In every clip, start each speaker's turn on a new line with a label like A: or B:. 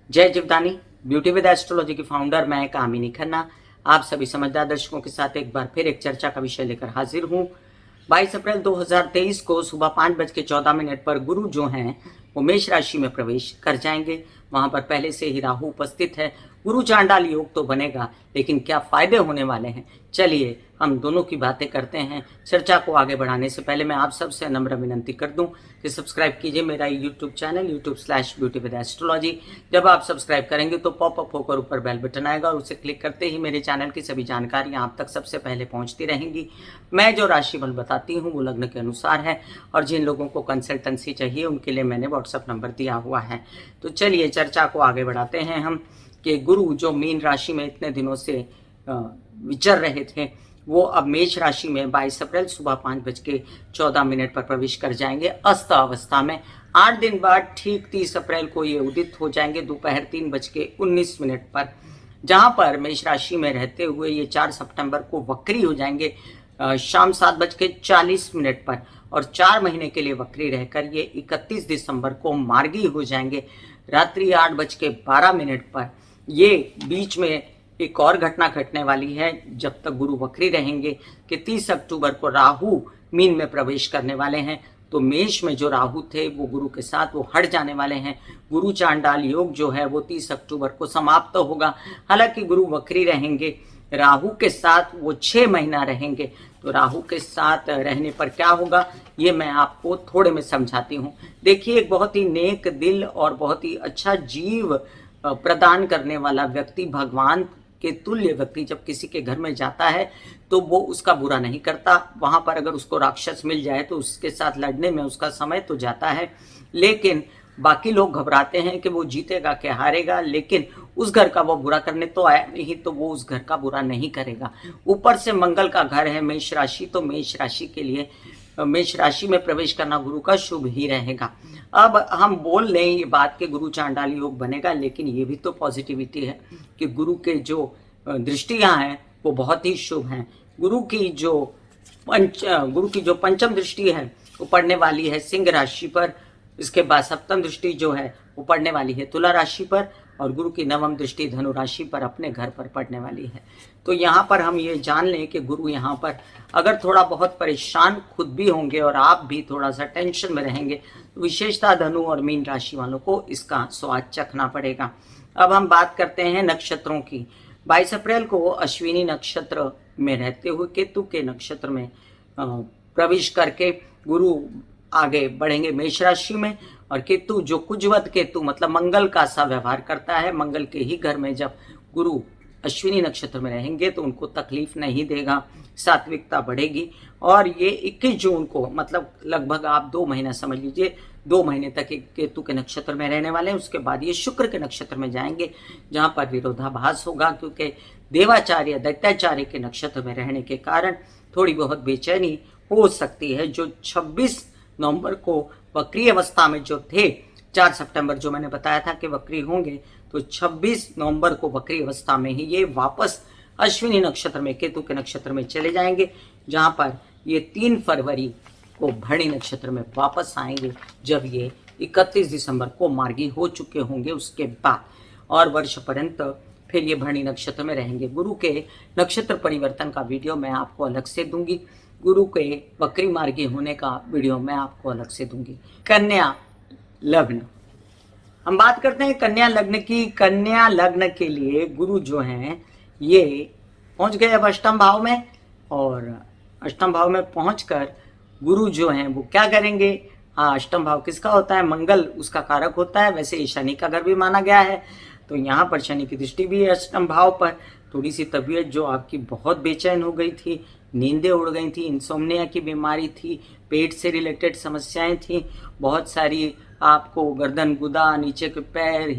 A: जय Jivdani beauty with astrology की founder मैं कामिनी खन्ना आप सभी समझदार दर्शकों के साथ एक बार फिर एक चर्चा का विषय लेकर हाजिर हूं। 22 अप्रैल 2023 को सुबह 5:14 पर गुरु जो हैं वो मेष राशि में प्रवेश कर जाएंगे। वहां पर पहले से ही राहु उपस्थित है। गुरु चांडाल योग तो बनेगा, लेकिन क्या फायदे होने वाले हैं, चलिए हम दोनों की बातें करते हैं। चर्चा को आगे बढ़ाने से पहले मैं आप सबसे नम्र विनंती कर दूं कि सब्सक्राइब कीजिए मेरा YouTube channel YouTube/beauty with astrology। जब आप सब्सक्राइब करेंगे तो पॉपअप होकर ऊपर बेल बटन आएगा और उसे क्लिक करते ही मेरे चैनल की सभी जानकारियां आप तक सबसे पहले पहुंचती रहेंगी। मैं जो राशिफल बताती हूँ वो लग्न के अनुसार है, और जिन लोगों को कंसल्टेंसी चाहिए उनके लिए मैंने व्हाट्सअप नंबर दिया हुआ है। तो चलिए चर्चा को आगे बढ़ाते हैं हम कि गुरु जो मीन राशि में इतने दिनों से विचर रहे थे वो अब मेष राशि में 22 अप्रैल सुबह 5:14 पर प्रवेश कर जाएंगे अस्त अवस्था में। 8 दिन बाद ठीक 30 अप्रैल को ये उदित हो जाएंगे दोपहर 3:19 पर, जहां पर मेष राशि में रहते हुए ये 4 सितंबर को वक्री हो जाएंगे शाम 7:40 पर, और 4 महीने के लिए वक्री रहकर ये 31 दिसंबर को मार्गी हो जाएंगे रात्रि 8:12 पर। ये बीच में एक और घटना घटने वाली है जब तक गुरु वक्री रहेंगे कि 30 अक्टूबर को राहु मीन में प्रवेश करने वाले हैं। तो मेष में जो राहु थे वो गुरु के साथ वो हट जाने वाले हैं। गुरु चांडाल योग जो है वो 30 अक्टूबर को समाप्त होगा। हालांकि गुरु वक्री रहेंगे, राहु के साथ वो 6 महीना रहेंगे। तो राहु के साथ रहने पर क्या होगा ये मैं आपको थोड़े में समझाती हूँ। देखिए, एक बहुत ही नेक दिल और बहुत ही अच्छा जीव प्रदान करने वाला व्यक्ति, भगवान के तुल्य व्यक्ति जब किसी के घर में जाता है तो वो उसका बुरा नहीं करता। वहां पर अगर उसको राक्षस मिल जाए तो उसके साथ लड़ने में उसका समय तो जाता है, लेकिन बाकी लोग घबराते हैं कि वो जीतेगा क्या हारेगा, लेकिन उस घर का वो बुरा करने तो आया नहीं तो वो उस घर का बुरा नहीं करेगा। ऊपर से मंगल का घर है मेष राशि, तो मेष राशि के लिए मेष राशि में प्रवेश करना गुरु का शुभ ही रहेगा। अब हम बोल लें ये बात कि गुरु चांडाल योग बनेगा, लेकिन ये भी तो पॉजिटिविटी है कि गुरु के जो दृष्टियां हैं वो बहुत ही शुभ हैं। गुरु की जो पंचम दृष्टि है वो पड़ने वाली है सिंह राशि पर। इसके बाद सप्तम दृष्टि जो है वो पड़ने वाली है तुला राशि पर, और गुरु की नवम दृष्टि धनु राशि पर अपने घर पर पड़ने वाली है। तो यहाँ पर हम ये जान लें कि गुरु यहाँ पर अगर थोड़ा बहुत परेशान खुद भी होंगे और आप भी थोड़ा सा टेंशन में रहेंगे, तो विशेषता धनु और मीन राशि वालों को इसका स्वाद चखना पड़ेगा। अब हम बात करते हैं नक्षत्रों की। 22 अप्रैल को अश्विनी नक्षत्र में रहते हुए केतु के नक्षत्र में प्रवेश करके गुरु आगे बढ़ेंगे मेष राशि में। और केतु जो कुजवत केतु मतलब मंगल का सा व्यवहार करता है, मंगल के ही घर में जब गुरु अश्विनी नक्षत्र में रहेंगे तो उनको तकलीफ नहीं देगा, सात्विकता बढ़ेगी। और ये 21 जून को मतलब लगभग आप 2 महीना समझ लीजिए, 2 महीने तक केतु के नक्षत्र में रहने वाले हैं। उसके बाद ये शुक्र के नक्षत्र में जाएंगे जहां पर विरोधाभास होगा, क्योंकि देवाचार्य दैत्याचार्य के नक्षत्र में रहने के कारण थोड़ी बहुत बेचैनी हो सकती है। जो 26 नवंबर को वक्री अवस्था में जो थे, 4 सितंबर जो मैंने बताया था कि वक्री होंगे, तो 26 नवंबर को वक्री अवस्था में ही ये वापस अश्विनी नक्षत्र में केतु के नक्षत्र में चले जाएंगे, जहां पर ये 3 फरवरी को भरणी नक्षत्र में वापस आएंगे, जब ये 31 दिसंबर को मार्गी हो चुके होंगे उसके बाद, और वर्ष पर्यंत फिर ये भरणी नक्षत्र में रहेंगे। गुरु के नक्षत्र परिवर्तन का वीडियो मैं आपको अलग से दूंगी, गुरु के वक्री मार्गी होने का वीडियो मैं आपको अलग से दूंगी। कन्या लग्न, हम बात करते हैं कन्या लग्न की। कन्या लग्न के लिए गुरु जो हैं ये पहुंच गए अब अष्टम भाव में, और अष्टम भाव में पहुंचकर गुरु जो हैं वो क्या करेंगे। हाँ, अष्टम भाव किसका होता है? मंगल उसका कारक होता है। वैसे शनि का घर भी माना गया है, तो यहाँ पर शनि की दृष्टि भी है अष्टम भाव पर। थोड़ी सी तबीयत जो आपकी बहुत बेचैन हो गई थी, नींदें उड़ गई थी, इंसोम्निया की बीमारी थी, पेट से रिलेटेड समस्याएं थी, बहुत सारी आपको गर्दन गुदा, नीचे के पैर,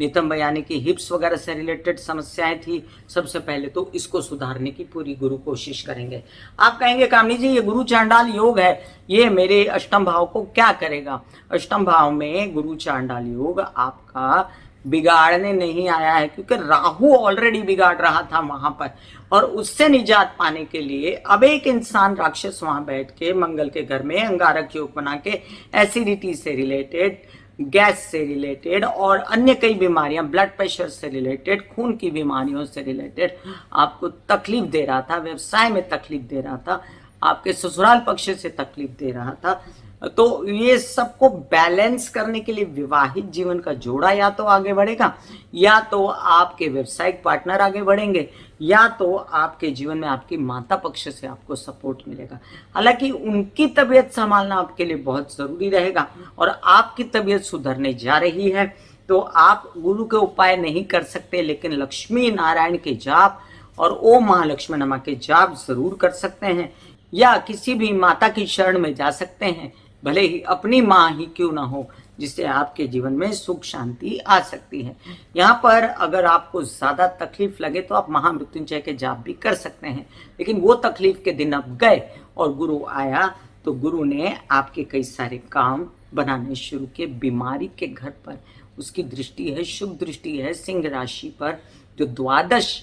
A: नितंब यानी कि हिप्स वगैरह से रिलेटेड समस्याएं थी। सबसे पहले तो इसको सुधारने की पूरी गुरु कोशिश करेंगे। आप कहेंगे कामनी जी ये गुरु चांडाल योग है, ये मेरे अष्टम भाव को क्या करेगा? अष्टम भाव में गुरु चांडाल योग आपका बिगाड़ने नहीं आया है, क्योंकि राहु ऑलरेडी बिगाड़ रहा था वहां पर, और उससे निजात पाने के लिए अब एक इंसान राक्षस वहां बैठ के मंगल के घर में अंगारक योग बना के एसिडिटी से रिलेटेड गैस से रिलेटेड और अन्य कई बीमारियां, ब्लड प्रेशर से रिलेटेड, खून की बीमारियों से रिलेटेड आपको तकलीफ दे रहा था, व्यवसाय में तकलीफ दे रहा था, आपके ससुराल पक्ष से तकलीफ दे रहा था, तो ये सबको बैलेंस करने के लिए विवाहित जीवन का जोड़ा या तो आगे बढ़ेगा, या तो आपके व्यवसायिक पार्टनर आगे बढ़ेंगे, या तो आपके जीवन में आपकी माता पक्ष से आपको सपोर्ट मिलेगा। हालांकि उनकी तबीयत संभालना आपके लिए बहुत जरूरी रहेगा और आपकी तबीयत सुधरने जा रही है, तो आप गुरु के उपाय नहीं कर सकते, लेकिन लक्ष्मी नारायण के जाप और ओम महालक्ष्मी नमः के जाप जरूर कर सकते हैं, या किसी भी माता की शरण में जा सकते हैं, भले ही अपनी माँ ही क्यों ना हो, जिससे आपके जीवन में सुख शांति आ सकती है। यहाँ पर अगर आपको ज्यादा तकलीफ लगे तो आप महामृत्युंजय के जाप भी कर सकते हैं, लेकिन वो तकलीफ के दिन अब गए और गुरु आया, तो गुरु ने आपके कई सारे काम बनाने शुरू किए। बीमारी के घर पर उसकी दृष्टि है, शुभ दृष्टि है सिंह राशि पर, जो द्वादश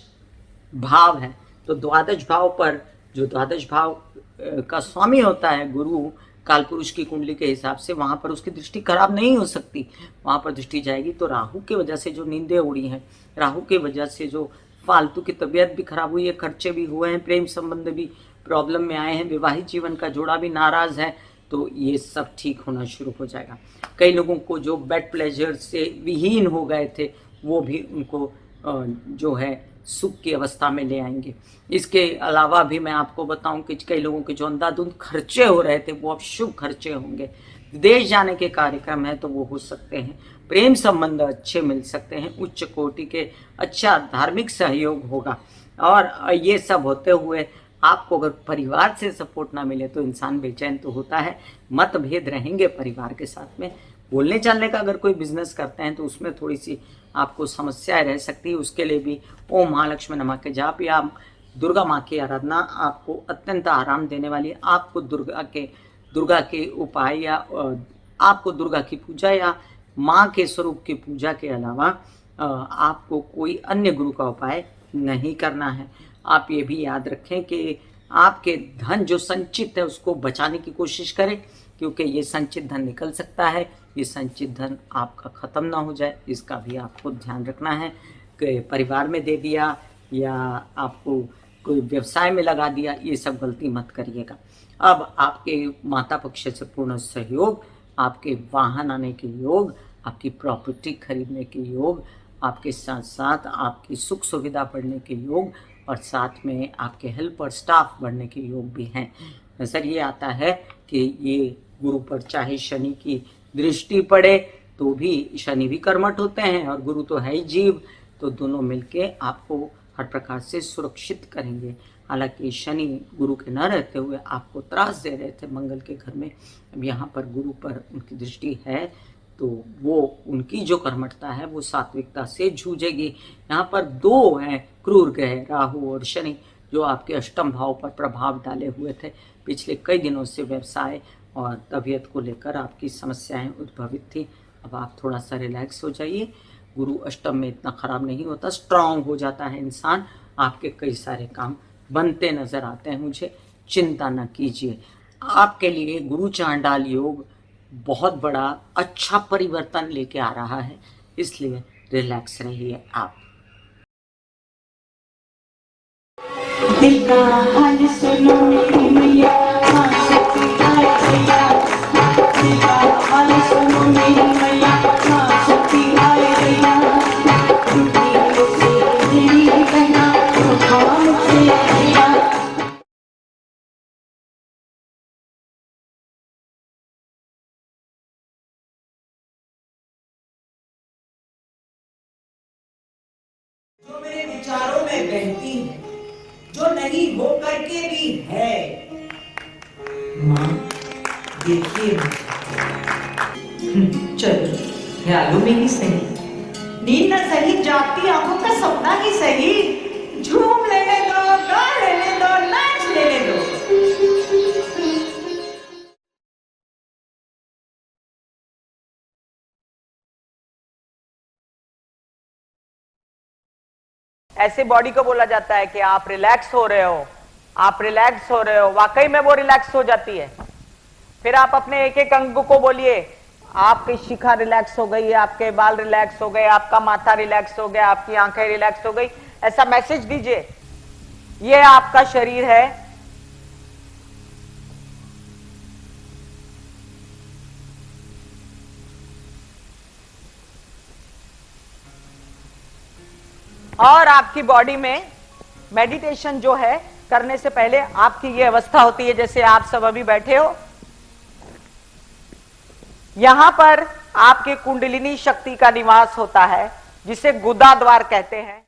A: भाव है। तो द्वादश भाव पर, जो द्वादश भाव का स्वामी होता है गुरु, काल पुरुष की कुंडली के हिसाब से, वहां पर उसकी दृष्टि खराब नहीं हो सकती, वहां पर दृष्टि जाएगी। तो राहु की वजह से जो नींदें उड़ी हैं, राहु की वजह से जो फालतू की तबीयत भी खराब हुई है, खर्चे भी हुए हैं, प्रेम संबंध भी प्रॉब्लम में आए हैं, विवाहित जीवन का जोड़ा भी नाराज है, तो ये सब ठीक होना शुरू हो जाएगा। कई लोगों को जो बेड प्लेजर से विहीन हो गए थे, वो भी उनको जो है सुख की अवस्था में ले आएंगे। इसके अलावा भी मैं आपको बताऊं कि कई लोगों के जो अंधाधुंध खर्चे हो रहे थे, वो अब शुभ खर्चे होंगे। विदेश जाने के कार्यक्रम है तो वो हो सकते हैं, प्रेम संबंध अच्छे मिल सकते हैं, उच्च कोटि के अच्छा धार्मिक सहयोग होगा। और ये सब होते हुए आपको अगर परिवार से सपोर्ट ना मिले तो इंसान बेचैन तो होता है। मतभेद रहेंगे परिवार के साथ में। बोलने चालने का अगर कोई बिजनेस करते हैं तो उसमें थोड़ी सी आपको समस्याएं रह सकती है। उसके लिए भी ओम महालक्ष्मी नमः के जाप या दुर्गा माँ की आराधना आपको अत्यंत आराम देने वाली है। आपको दुर्गा के उपाय या आपको दुर्गा की पूजा या माँ के स्वरूप की पूजा के अलावा आपको कोई अन्य गुरु का उपाय नहीं करना है। आप ये भी याद रखें कि आपके धन जो संचित है उसको बचाने की कोशिश करें, क्योंकि ये संचित धन निकल सकता है। ये संचित धन आपका खत्म ना हो जाए, इसका भी आपको ध्यान रखना है। कि परिवार में दे दिया या आपको कोई व्यवसाय में लगा दिया, ये सब गलती मत करिएगा। अब आपके माता पक्ष से पूर्ण सहयोग, आपके वाहन आने के योग, आपकी प्रॉपर्टी खरीदने के योग, आपके साथ साथ आपकी सुख सुविधा बढ़ने के योग, और साथ में आपके हेल्प और स्टाफ बढ़ने के योग भी हैं। नजर ये आता है कि ये गुरु पर चाहे शनि की दृष्टि पड़े तो भी शनि भी कर्मठ होते हैं और गुरु तो है ही जीव, तो दोनों मिलके आपको हर प्रकार से सुरक्षित करेंगे। हालांकि शनि गुरु के न रहते हुए आपको त्रास दे रहे थे मंगल के घर में, अब यहाँ पर गुरु पर उनकी दृष्टि है तो वो उनकी जो कर्मठता है वो सात्विकता से जूझेगी। यहाँ पर दो हैं क्रूर ग्रह, राहु और शनि, जो आपके अष्टम भाव पर प्रभाव डाले हुए थे। पिछले कई दिनों से व्यवसाय और तबीयत को लेकर आपकी समस्याएं उद्भवित थी। अब आप थोड़ा सा रिलैक्स हो जाइए। गुरु अष्टम में इतना खराब नहीं होता, स्ट्रांग हो जाता है इंसान। आपके कई सारे काम बनते नजर आते हैं मुझे, चिंता न कीजिए। आपके लिए गुरु चांडाल योग बहुत बड़ा अच्छा परिवर्तन लेके आ रहा है, इसलिए रिलैक्स रहिए आप। दिल का हाल सुनो मेरी मैया, शक्ति आए भैया। दिल का हाल सुनो मेरी मैया, शक्ति आए भैया। टूटी से मेरी बहना, खाम से भैया। जो मेरे विचारों में बहती है, जो नहीं हो करके भी है, माँ देखिए चलो ख्यालों में ही सही, नींद न सही, जागती आंखों का सपना ही सही, झूम लेने दो, गा लेने दो, नाच लेने दो।
B: ऐसे बॉडी को बोला जाता है कि आप रिलैक्स हो रहे हो, आप रिलैक्स हो रहे हो। वाकई में वो रिलैक्स हो जाती है। फिर आप अपने एक एक अंग को बोलिए, आपकी शिखा रिलैक्स हो गई, आपके बाल रिलैक्स हो गए, आपका माथा रिलैक्स हो गया, आपकी आंखें रिलैक्स हो गई, ऐसा मैसेज दीजिए ये आपका शरीर है। और आपकी बॉडी में मेडिटेशन जो है करने से पहले आपकी ये अवस्था होती है जैसे आप सब अभी बैठे हो, यहां पर आपके कुंडलिनी शक्ति का निवास होता है जिसे गुदा द्वार कहते हैं।